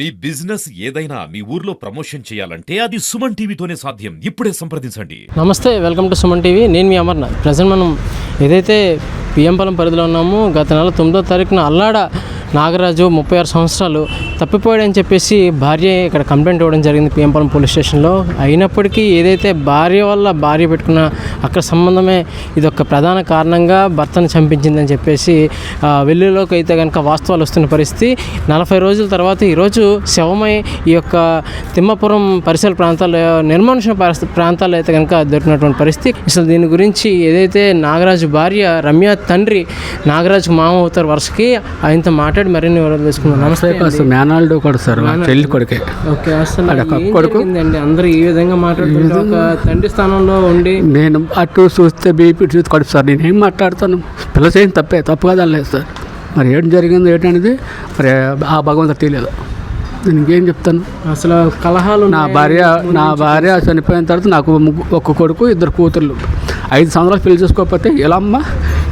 మీ business ఏదైనా మీ ఊర్లో promotion చేయాలంటే అది సుమన్ టీవీతోనే సాధ్యం. ఇప్పుడే సంప్రదించండి. నమస్తే, వెల్కమ్ టు సుమన్ టీవీ. నేను మీ అమర్నాథ్. ప్రజెంట్ మనం ఏదైతే పిఎంపాలెం పరిధిలో ఉన్నామో గత నెల 9వ తారీఖున అల్లాడ నాగరాజు 36 సంవత్సరాలు తప్పిపోయాడని చెప్పేసి భార్య ఇక్కడ కంప్లైంట్ ఇవ్వడం జరిగింది పిఎంపాలెం పోలీస్ స్టేషన్లో. అయినప్పటికీ ఏదైతే భార్య పెట్టుకున్న అక్కడ సంబంధమే ఇదొక ప్రధాన కారణంగా భర్తను చంపించిందని చెప్పేసి వెల్లులోకి అయితే కనుక వాస్తవాలు వస్తున్న పరిస్థితి. 40 రోజుల తర్వాత ఈరోజు శవమై ఈ యొక్క తిమ్మాపురం పరిసర ప్రాంతాల్లో నిర్మానుష ప్రాంతాల్లో అయితే కనుక దొరికినటువంటి పరిస్థితి. అసలు దీని గురించి ఏదైతే నాగరాజు భార్య రమ్య తండ్రి నాగరాజు మామ అవుతారు వరుసకి ఆయనతో మాట్లాడి మరిన్ని వివరాలు తెలుసుకున్నాం. నమస్తే. మేనాల్డ్ కూడా సార్ చెల్లి కొడుకే. ఓకే, అసలు కొడుకు అందరూ ఈ విధంగా మాట్లాడుతుంటే ఒక తండ్రి స్థానంలో ఉండి నేను అటు చూస్తే బీపీ చూసి కడుపు సార్. నేను ఏం మాట్లాడతాను, పిల్ల చేయని తప్పు కదా లేదు సార్. మరి ఏం జరిగిందో ఏంటనేది మరి ఆ భగవంతుడు తెలియదు. నేను ఇంకేం చెప్తాను. అసలు కలహాలు నా భార్య చనిపోయిన తర్వాత నాకు ఒక కొడుకు 2 కూతుర్లు. 5 సంవత్సరాలు పెళ్లి చేసుకోకపోతే ఎలా అమ్మ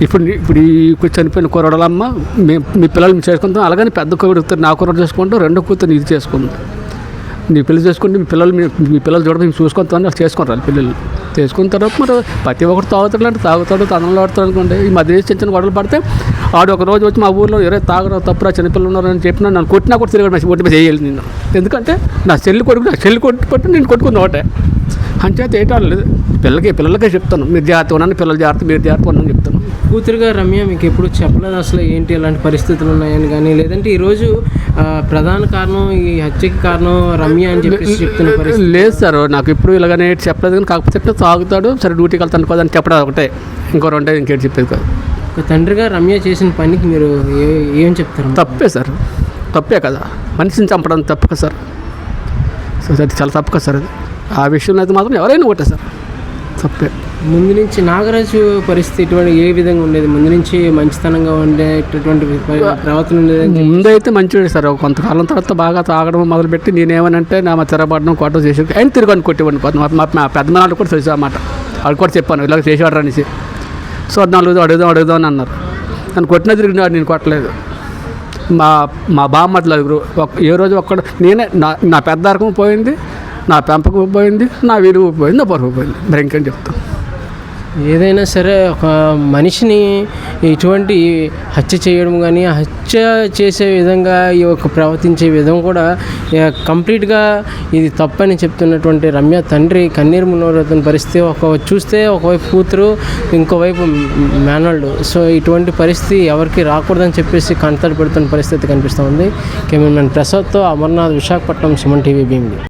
ఇప్పుడు చనిపోయిన కుర్రాడలమ్మ మీ పిల్లలు చేసుకుంటాం. అలాగని పెద్ద కొడుకు నా కుర్రాడు చేసుకుంటాం, 2 కూతురు ఇది చేసుకుంటాం. నీ పెళ్లి చేసుకుంటే మీ పిల్లలు చూడడం మేము చూసుకుంటామని వాళ్ళు చేసుకుంటారు. పిల్లలు చేసుకున్న తర్వాత మరి ప్రతి ఒక్కరు తాగుతాడు తనంలో ఆడుతాడు అనుకోండి. ఈ మధ్య చిన్న గొడవలు పడితే ఆడు ఒక రోజు వచ్చి మా ఊర్లో తాగడం తప్పురా చిన్నపిల్లలు ఉన్నారని చెప్పినా నన్ను కొట్టినా కూడా తిరిగి ఒట్టి చేయాలి నేను. ఎందుకంటే నా చెల్లి కొట్టి నేను కొట్టుకున్న ఒకటే అంచేత ఏంటలేదు. పిల్లలకే చెప్తాను, మీరు జాగ్రత్త ఉన్నాను, పిల్లలు జాగ్రత్త, మీరు జాగ్రత్త ఉన్నాను చెప్తాను. కూతురుగా రమ్య మీకు ఎప్పుడు చెప్పలేదు అసలు ఏంటి ఎలాంటి పరిస్థితులు ఉన్నాయని కానీ, లేదంటే ఈరోజు ప్రధాన కారణం ఈ హత్యకి కారణం రమ్య అని చెప్పేసి చెప్తున్న పరిస్థితి లేదు సార్. నాకు ఇప్పుడు ఇలాగనే చెప్పలేదు కానీ కాకపోతే తాగుతాడు, సరే డ్యూటీకి వెళ్తాను కదా అని చెప్పడం ఒకటే, ఇంకో 2 ఇంకేటి చెప్పేది కాదు. తండ్రిగా రమ్య చేసిన పనికి మీరు ఏం చెప్తారు? తప్పే సార్, తప్పే కదా. మనిషిని చంపడం తప్పు కదా సార్. అది చాలా తప్పు కదా సార్. అది ఆ విషయంలో అయితే మాత్రం ఎవరైనా ఒకటే సార్, తప్పే. ముందు నుంచి నాగరాజు పరిస్థితి ఇటువంటి ఏ విధంగా ఉండేది? ముందు నుంచి మంచితనంగా ఉండేటటువంటి ప్రవర్తన ఉండేది? ముందైతే మంచిది సార్. కొంతకాలం తర్వాత బాగా తాగడం మొదలుపెట్టి నేనేమనంటే నా తిరగబడడం కొట్టడం చేసి ఆయన తిరగని కొట్టేవాడిని. మా పెద్ద నాన్న కూడా తెలిసి అన్నమాట. అది కూడా చెప్పాను ఇలాగ చేసేవాడు అనేసి. సో 4 అడుగుదాం అని అన్నారు. నన్ను కొట్టిన తిరిగినాడు, నేను కొట్టలేదు. మా బామ్మట్లు ఏ రోజు నేనే నా పెద్ద రకం పోయింది, నా పెంపకం పోయింది, నా విలువ పోయింది, నా పరువు పోయింది. మరి ఇంకేం చెప్తాను. ఏదైనా సరే ఒక మనిషిని ఇటువంటి హత్య చేయడం కానీ హత్య చేసే విధంగా ఈ యొక్క ప్రవర్తించే విధం కూడా కంప్లీట్గా ఇది తప్పని చెప్తున్నటువంటి రమ్య తండ్రి కన్నీరు మున్నీరవుతున్న పరిస్థితి. చూస్తే ఒకవైపు కూతురు, ఇంకోవైపు మేనల్డ్. సో ఇటువంటి పరిస్థితి ఎవరికి రాకూడదని చెప్పేసి కంటతడి పెడుతున్న పరిస్థితి కనిపిస్తూ ఉంది. కెమెరామెన్ ప్రసాద్తో అమర్నాథ్, విశాఖపట్నం, సుమన్ టీవీ, భీమిలి.